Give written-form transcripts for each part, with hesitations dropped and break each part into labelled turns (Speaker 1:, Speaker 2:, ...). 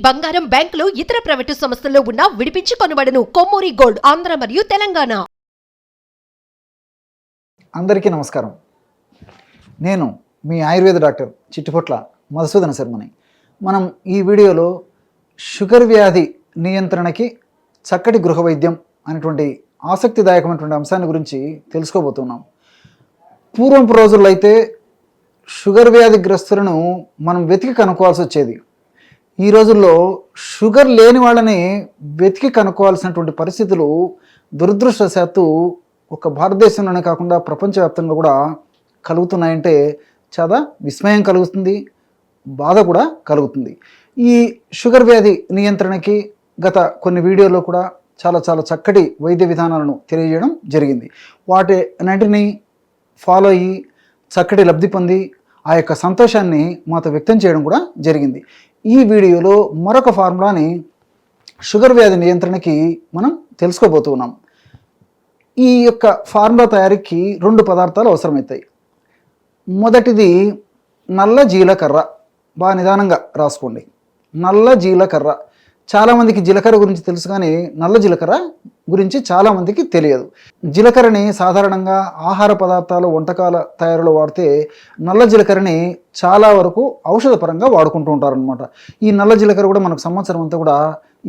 Speaker 1: బంగారం, బ్యాంకులు, ఇతర ప్రైవేటు సంస్థల్లో ఉన్న విడిపించి కొనబడును. కొమ్మూరి గోల్డ్, ఆంధ్ర మరియు తెలంగాణ.
Speaker 2: అందరికీ నమస్కారం. నేను మీ ఆయుర్వేద డాక్టర్ చిట్టిపొట్ల మధుసూదన శర్మని. మనం ఈ వీడియోలో షుగర్ వ్యాధి నియంత్రణకి చక్కటి గృహ వైద్యం అనేటువంటి ఆసక్తిదాయకమైనటువంటి అంశాన్ని గురించి తెలుసుకోబోతున్నాం. పూర్వపు రోజుల్లో అయితే షుగర్ వ్యాధిగ్రస్తులను మనం వెతికి కనుక్కోవాల్సి వచ్చేది. ఈ రోజుల్లో షుగర్ లేని వాళ్ళని వెతికి కనుక్కోవాల్సినటువంటి పరిస్థితులు దురదృష్టవశాత్తు ఒక భారతదేశంలోనే కాకుండా ప్రపంచవ్యాప్తంగా కూడా కలుగుతున్నాయంటే చాలా విస్మయం కలుగుతుంది, బాధ కూడా కలుగుతుంది. ఈ షుగర్ వ్యాధి నియంత్రణకి గత కొన్ని వీడియోలో కూడా చాలా చక్కటి వైద్య విధానాలను తెలియజేయడం జరిగింది. వాటిని ఫాలో అయ్యి చక్కటి లబ్ధి పొంది ఆ యొక్క సంతోషాన్ని మాతో వ్యక్తం చేయడం కూడా జరిగింది. ఈ వీడియోలో మరొక ఫార్ములాని షుగర్ వ్యాధి నియంత్రణకి మనం తెలుసుకోబోతున్నాం. ఈ యొక్క ఫార్ములా తయారీకి 2 పదార్థాలు అవసరమవుతాయి. మొదటిది నల్ల జీలకర్ర. బాగా నిదానంగా రాసుకోండి. నల్ల జీలకర్ర. చాలామందికి జీలకర్ర గురించి తెలుసు, కానీ నల్ల జీలకర్ర గురించి చాలామందికి తెలియదు. జీలకర్రని సాధారణంగా ఆహార పదార్థాలు, వంటకాల తయారీలో వాడితే నల్ల జీలకర్రని చాలా వరకు ఔషధపరంగా వాడుకుంటూ ఉంటారనమాట. ఈ నల్ల జీలకర్ర కూడా మనకు సంవత్సరం అంతా కూడా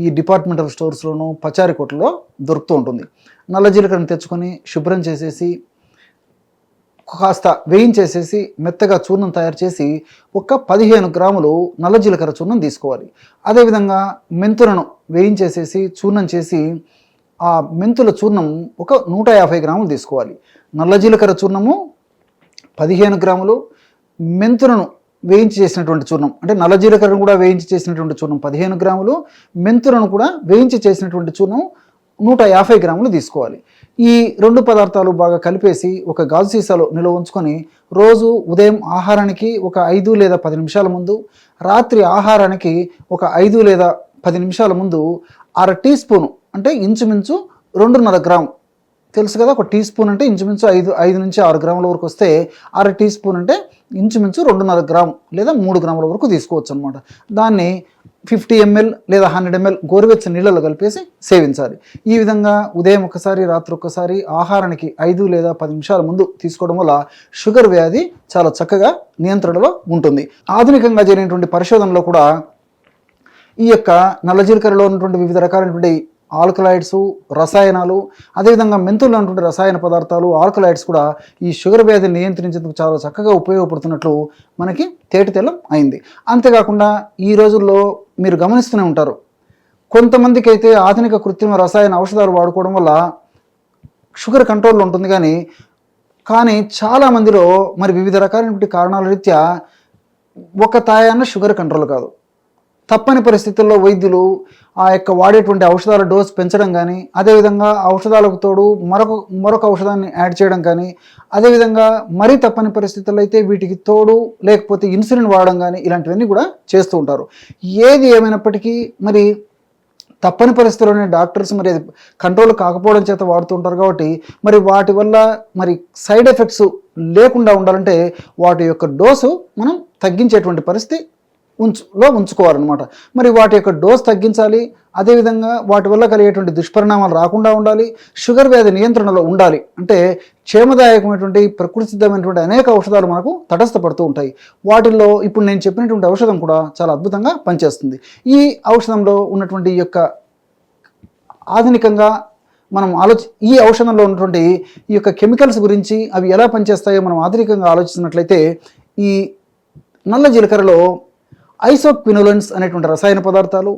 Speaker 2: ఈ డిపార్ట్మెంటల్ స్టోర్స్లోనూ పచారీ కొట్లలో దొరుకుతూ ఉంటుంది. నల్ల జీలకర్రని తెచ్చుకొని శుభ్రం చేసేసి కాస్త వేయించేసేసి మెత్తగా చూర్ణం తయారు చేసి ఒక 15 గ్రాములు నల్ల జీలకర్ర చూర్ణం తీసుకోవాలి. అదేవిధంగా మెంతులను వేయించేసేసి చూర్ణం చేసి ఆ మెంతుల చూర్ణం ఒక 150 గ్రాములు తీసుకోవాలి. నల్ల జీలకర్ర చూర్ణము 15 గ్రాములు, మెంతులను వేయించి చేసినటువంటి చూర్ణం అంటే నల్ల జీలకర్రను కూడా వేయించి చేసినటువంటి చూర్ణం 15 గ్రాములు, మెంతులను కూడా వేయించి చేసినటువంటి చూర్ణం 150 గ్రాములు తీసుకోవాలి. ఈ 2 పదార్థాలు బాగా కలిపేసి ఒక గాజు సీసాలో నిల్వ ఉంచుకొని రోజు ఉదయం ఆహారానికి ఒక 5 లేదా 10 నిమిషాల ముందు, రాత్రి ఆహారానికి ఒక 5 లేదా 10 నిమిషాల ముందు 1/2 టీ స్పూను అంటే ఇంచుమించు 2.5 గ్రాము, తెలుసు కదా, ఒక టీ స్పూన్ అంటే ఇంచుమించు 5 నుంచి 6 గ్రాముల వరకు వస్తే 1/2 టీ స్పూన్ అంటే ఇంచుమించు 2.5 గ్రాము లేదా 3 గ్రాముల వరకు తీసుకోవచ్చు అనమాట. దాన్ని 50 ml లేదా 100 ml గోరువెచ్చని నీళ్ళలో కలిపేసి సేవించాలి. ఈ విధంగా ఉదయం ఒకసారి, రాత్రి ఒక్కసారి, ఆహారానికి 5 లేదా 10 నిమిషాల ముందు తీసుకోవడం వల్ల షుగర్ వ్యాధి చాలా చక్కగా నియంత్రణలో ఉంటుంది. ఆధునికంగా జరిగినటువంటి పరిశోధనలో కూడా ఈ యొక్క నల్ల జీలకర్రలో ఉన్నటువంటి వివిధ రకాలైనటువంటి ఆల్కలాయిడ్స్, రసాయనాలు, అదేవిధంగా మెంతుల్లో ఉన్నటువంటి రసాయన పదార్థాలు, ఆల్కలాయిడ్స్ కూడా ఈ షుగర్ వ్యాధిని నియంత్రించేందుకు చాలా చక్కగా ఉపయోగపడుతున్నట్లు మనకి తేటతెల్లం అయింది. అంతేకాకుండా ఈ రోజుల్లో మీరు గమనిస్తూనే ఉంటారు, కొంతమందికి అయితే ఆధునిక కృత్రిమ రసాయన ఔషధాలు వాడుకోవడం వల్ల షుగర్ కంట్రోల్లో ఉంటుంది, కానీ చాలామందిలో మరి వివిధ రకాలైనటువంటి కారణాల రీత్యా ఒక తాయాన్న షుగర్ కంట్రోల్ కాదు. తప్పని పరిస్థితుల్లో వైద్యులు ఆ యొక్క వాడేటువంటి ఔషధాల డోస్ పెంచడం కానీ, అదేవిధంగా ఔషధాలకు తోడు మరొక ఔషధాన్ని యాడ్ చేయడం కానీ, అదేవిధంగా మరీ తప్పని పరిస్థితుల్లో అయితే వీటికి తోడు లేకపోతే ఇన్సులిన్ వాడడం కానీ, ఇలాంటివన్నీ కూడా చేస్తూ ఉంటారు. ఏది ఏమైనప్పటికీ మరి తప్పని పరిస్థితుల్లోనే డాక్టర్స్ మరి అది కంట్రోల్ కాకపోవడం చేత వాడుతూ ఉంటారు. కాబట్టి మరి వాటి వల్ల మరి సైడ్ ఎఫెక్ట్స్ లేకుండా ఉండాలంటే వాటి యొక్క డోసు మనం తగ్గించేటువంటి పరిస్థితి ఉంచుకోవాలన్నమాట. మరి వాటి యొక్క డోస్ తగ్గించాలి, అదేవిధంగా వాటి వల్ల కలిగేటువంటి దుష్పరిణామాలు రాకుండా ఉండాలి, షుగర్ వ్యాధి నియంత్రణలో ఉండాలి అంటే క్షేమదాయకమైనటువంటి ప్రకృతి సిద్ధమైనటువంటి అనేక ఔషధాలు మనకు తటస్థపడుతూ ఉంటాయి. వాటిల్లో ఇప్పుడు నేను చెప్పినటువంటి ఔషధం కూడా చాలా అద్భుతంగా పనిచేస్తుంది. ఈ ఔషధంలో ఉన్నటువంటి ఈ యొక్క ఆధునికంగా మనం ఈ ఔషధంలో ఉన్నటువంటి ఈ యొక్క కెమికల్స్ గురించి అవి ఎలా పనిచేస్తాయో మనం ఆధునికంగా ఆలోచిస్తున్నట్లయితే ఈ నల్ల జీలకర్రలో ఐసోక్వినోలన్స్ అనేటువంటి రసాయన పదార్థాలు,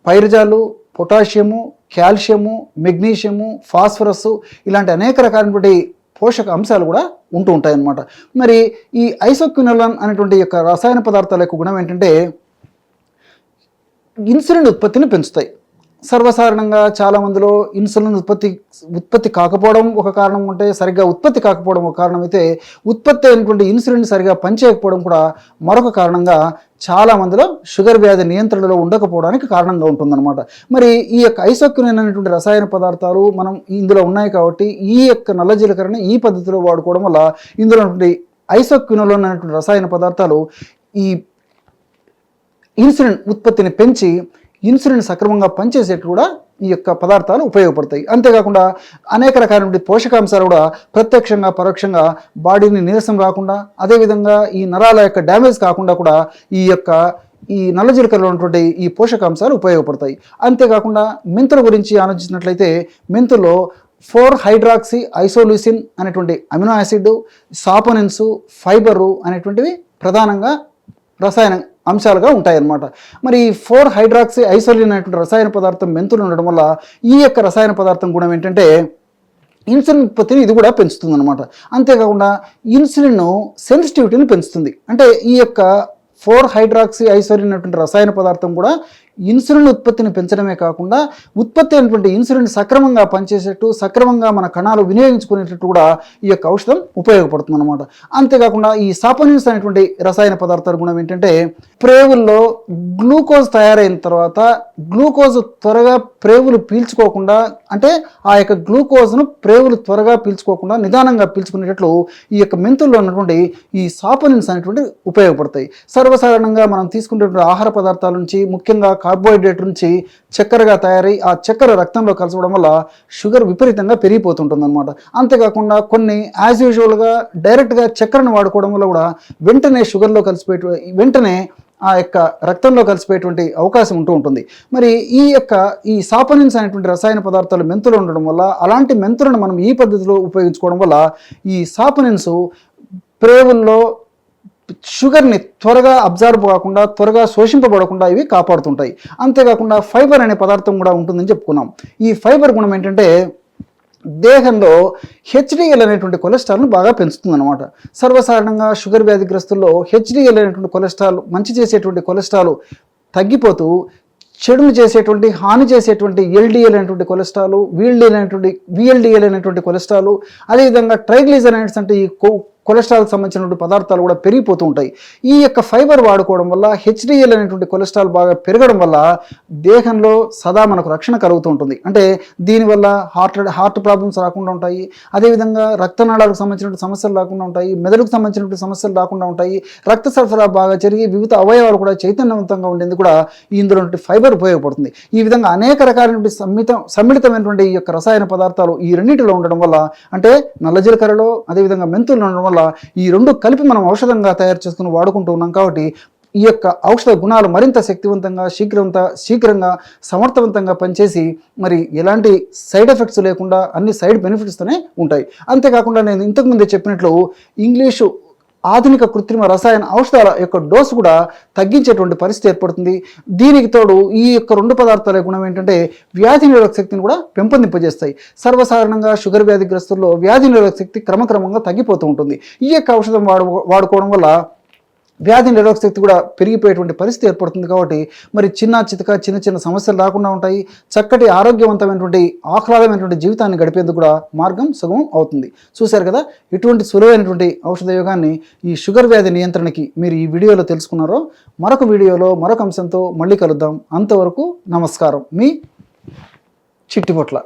Speaker 2: పైరజాలు, పొటాషియము, కాల్షియము, మెగ్నీషియము, ఫాస్ఫరస్ ఇలాంటి అనేక రకాలైనటువంటి పోషక అంశాలు కూడా ఉంటూ ఉంటాయన్నమాట. మరి ఈ ఐసోక్వినోలన్ అనేటువంటి యొక్క రసాయన పదార్థాల యొక్క గుణం ఏంటంటే ఇన్సులిన్ ఉత్పత్తిని పెంచుతాయి. సర్వసాధారణంగా చాలామందిలో ఇన్సులిన్ ఉత్పత్తి కాకపోవడం ఒక కారణం ఉంటే, సరిగ్గా ఉత్పత్తి కాకపోవడం ఒక కారణం అయితే, ఉత్పత్తి అయినటువంటి ఇన్సులిన్ సరిగా పనిచేయకపోవడం కూడా మరొక కారణంగా చాలామందిలో షుగర్ వ్యాధి నియంత్రణలో ఉండకపోవడానికి కారణంగా ఉంటుందన్నమాట. మరి ఈ యొక్క ఐసోక్వినోన్ అనేటువంటి రసాయన పదార్థాలు మనం ఇందులో ఉన్నాయి కాబట్టి ఈ యొక్క నల్ల జీలకర్రని ఈ పద్ధతిలో వాడుకోవడం వల్ల ఇందులో ఉన్నటువంటి ఐసోక్వినోన్ అనేటువంటి రసాయన పదార్థాలు ఈ ఇన్సులిన్ ఉత్పత్తిని పెంచి ఇన్సులిన్ సక్రమంగా పనిచేసేట్టు కూడా ఈ యొక్క పదార్థాలు ఉపయోగపడతాయి. అంతేకాకుండా అనేక రకాలైన పోషకాంశాలు కూడా ప్రత్యక్షంగా పరోక్షంగా బాడీని నీరసం రాకుండా, అదేవిధంగా ఈ నరాల యొక్క డ్యామేజ్ కాకుండా కూడా ఈ నల్ల జీలకర్రలో ఉన్నటువంటి ఈ పోషకాంశాలు ఉపయోగపడతాయి. అంతేకాకుండా మెంతుల గురించి ఆలోచించినట్లయితే మెంతుల్లో 4-హైడ్రాక్సీ ఐసోల్యూసిన్ అనేటువంటి అమినో యాసిడ్, సాపోనిన్స్, ఫైబరు అనేటువంటివి ప్రధానంగా రసాయన అంశాలుగా ఉంటాయన్నమాట. మరి 4-హైడ్రాక్సీ ఐసోలిన్ అనేటువంటి రసాయన పదార్థం మెంతులు ఉండడం వల్ల ఈ యొక్క రసాయన పదార్థం గుణం ఏంటంటే ఇన్సులిన్ ఉత్పత్తిని ఇది కూడా పెంచుతుంది అనమాట. అంతేకాకుండా ఇన్సులిన్ సెన్సిటివిటీని పెంచుతుంది. అంటే ఈ యొక్క 4-హైడ్రాక్సీ ఐసోలిన్ అనేటువంటి రసాయన పదార్థం కూడా ఇన్సులిన్ ఉత్పత్తిని పెంచడమే కాకుండా ఉత్పత్తి అయినటువంటి ఇన్సులిన్ సక్రమంగా పనిచేసేట్టు, సక్రమంగా మన కణాలు వినియోగించుకునేటట్టు కూడా ఈ యొక్క ఔషధం ఉపయోగపడుతుంది అనమాట. అంతేకాకుండా ఈ సాపోనిన్స్ అనేటువంటి రసాయన పదార్థాల గుణం ఏంటంటే ప్రేవుల్లో గ్లూకోజ్ తయారైన తర్వాత గ్లూకోజ్ త్వరగా ప్రేవులు పీల్చుకోకుండా, అంటే ఆ యొక్క గ్లూకోజ్ను ప్రేవులు త్వరగా పీల్చుకోకుండా నిదానంగా పీల్చుకునేటట్లు ఈ యొక్క మెంతుల్లో ఉన్నటువంటి ఈ సాపోనిన్స్ అనేటువంటి ఉపయోగపడతాయి. సర్వసాధారణంగా మనం తీసుకునేటువంటి ఆహార పదార్థాల నుంచి, ముఖ్యంగా కార్బోహైడ్రేట్ నుంచి చక్కెరగా తయారై ఆ చక్కెర రక్తంలో కలసడం వల్ల షుగర్ విపరీతంగా పెరిగిపోతుంటుంది అనమాట. అంతేకాకుండా కొన్ని యాజ్ యూజువల్గా డైరెక్ట్గా చక్కెరను వాడుకోవడం వల్ల కూడా వెంటనే షుగర్లో వెంటనే ఆ యొక్క రక్తంలో కలిసిపోయేటువంటి అవకాశం ఉంటుంది. మరి ఈ సాపోనిన్స్ అనేటువంటి రసాయన పదార్థాలు మెంతులు ఉండడం వల్ల, అలాంటి మెంతులను మనం ఈ పద్ధతిలో ఉపయోగించుకోవడం వల్ల ఈ సాపోనిన్స్ ప్రేవుల్లో షుగర్ని త్వరగా అబ్జర్వ్ కాకుండా, త్వరగా శోషింపబడకుండా ఇవి కాపాడుతుంటాయి. అంతేకాకుండా ఫైబర్ అనే పదార్థం కూడా ఉంటుందని చెప్పుకున్నాం. ఈ ఫైబర్ గుణం ఏంటంటే దేహంలో హెచ్డిఎల్ అనేటువంటి కొలెస్ట్రాల్ను బాగా పెంచుతుంది అనమాట. సర్వసాధారణంగా షుగర్ వ్యాధిగ్రస్తుల్లో హెచ్డిఎల్ అనేటువంటి కొలెస్ట్రాల్, మంచి చేసేటువంటి కొలెస్ట్రాల్ తగ్గిపోతూ చెడును చేసేటువంటి, హాని చేసేటువంటి ఎల్డిఎల్ అనేటువంటి కొలెస్ట్రాల్, విఎల్డిఎల్ అనేటువంటి కొలెస్ట్రాల్, అదేవిధంగా ట్రైగ్లిజరైడ్స్ అంటే ఈ కొలెస్ట్రాల్కి సంబంధించినటువంటి పదార్థాలు కూడా పెరిగిపోతూ ఉంటాయి. ఈ యొక్క ఫైబర్ వాడుకోవడం వల్ల హెచ్డిఎల్ అనేటువంటి కొలెస్ట్రాల్ బాగా పెరగడం వల్ల దేహంలో సదా మనకు రక్షణ కలుగుతూ ఉంటుంది. అంటే దీనివల్ల హార్ట్ ప్రాబ్లమ్స్ రాకుండా ఉంటాయి, అదేవిధంగా రక్తనాళాలకు సంబంధించినటువంటి సమస్యలు రాకుండా ఉంటాయి, మెదడుకు సంబంధించినటువంటి సమస్యలు రాకుండా ఉంటాయి, రక్త సరఫరా బాగా జరిగి వివిధ అవయవాలు కూడా చైతన్యవంతంగా ఉండేందుకు కూడా ఇందులో ఫైబర్ ఉపయోగపడుతుంది. ఈ విధంగా అనేక రకాలైనటువంటి సమ్మిళితమైనటువంటి ఈ యొక్క రసాయన పదార్థాలు ఈ రెండింటిలో ఉండడం వల్ల, అంటే నల్ల జీలకర్రలో అదేవిధంగా మెంతుల్లో ఉండడం వల్ల ఈ రెండు కలిపి మనం ఔషధంగా తయారు చేసుకుని వాడుకుంటూ ఉన్నాం. కాబట్టి ఈ యొక్క ఔషధ గుణాలు మరింత శక్తివంతంగా, శీఘ్రంగా సమర్థవంతంగా పనిచేసి మరి ఎలాంటి సైడ్ ఎఫెక్ట్స్ లేకుండా అన్ని సైడ్ బెనిఫిట్స్తోనే ఉంటాయి. అంతేకాకుండా నేను ఇంతకుముందే చెప్పినట్లు ఇంగ్లీషు ఆధునిక కృత్రిమ రసాయన ఔషధాల యొక్క డోసు కూడా తగ్గించేటువంటి పరిస్థితి ఏర్పడుతుంది. దీనికి తోడు ఈ యొక్క రెండు పదార్థాల గుణం ఏంటంటే వ్యాధి నిరోధక శక్తిని కూడా పెంపొందింపజేస్తాయి. సర్వసాధారణంగా షుగర్ వ్యాధిగ్రస్తుల్లో వ్యాధి నిరోధక శక్తి క్రమక్రమంగా తగ్గిపోతూ ఉంటుంది. ఈ యొక్క ఔషధం వాడుకోవడం వల్ల వ్యాధి నిరోధక శక్తి కూడా పెరిగిపోయేటువంటి పరిస్థితి ఏర్పడుతుంది. కాబట్టి మరి చిన్న చిన్న సమస్యలు రాకుండా ఉంటాయి. చక్కటి ఆరోగ్యవంతమైనటువంటి ఆహ్లాదమైనటువంటి జీవితాన్ని గడిపేందుకు కూడా మార్గం సుగమం అవుతుంది. చూశారు కదా, ఇటువంటి సులువైనటువంటి ఔషధ యోగాన్ని ఈ షుగర్ వ్యాధి నియంత్రణకి మీరు ఈ వీడియోలో తెలుసుకున్నారో. మరొక వీడియోలో మరొక అంశంతో మళ్ళీ కలుద్దాం. అంతవరకు నమస్కారం. మీ చిట్టిపొట్ల.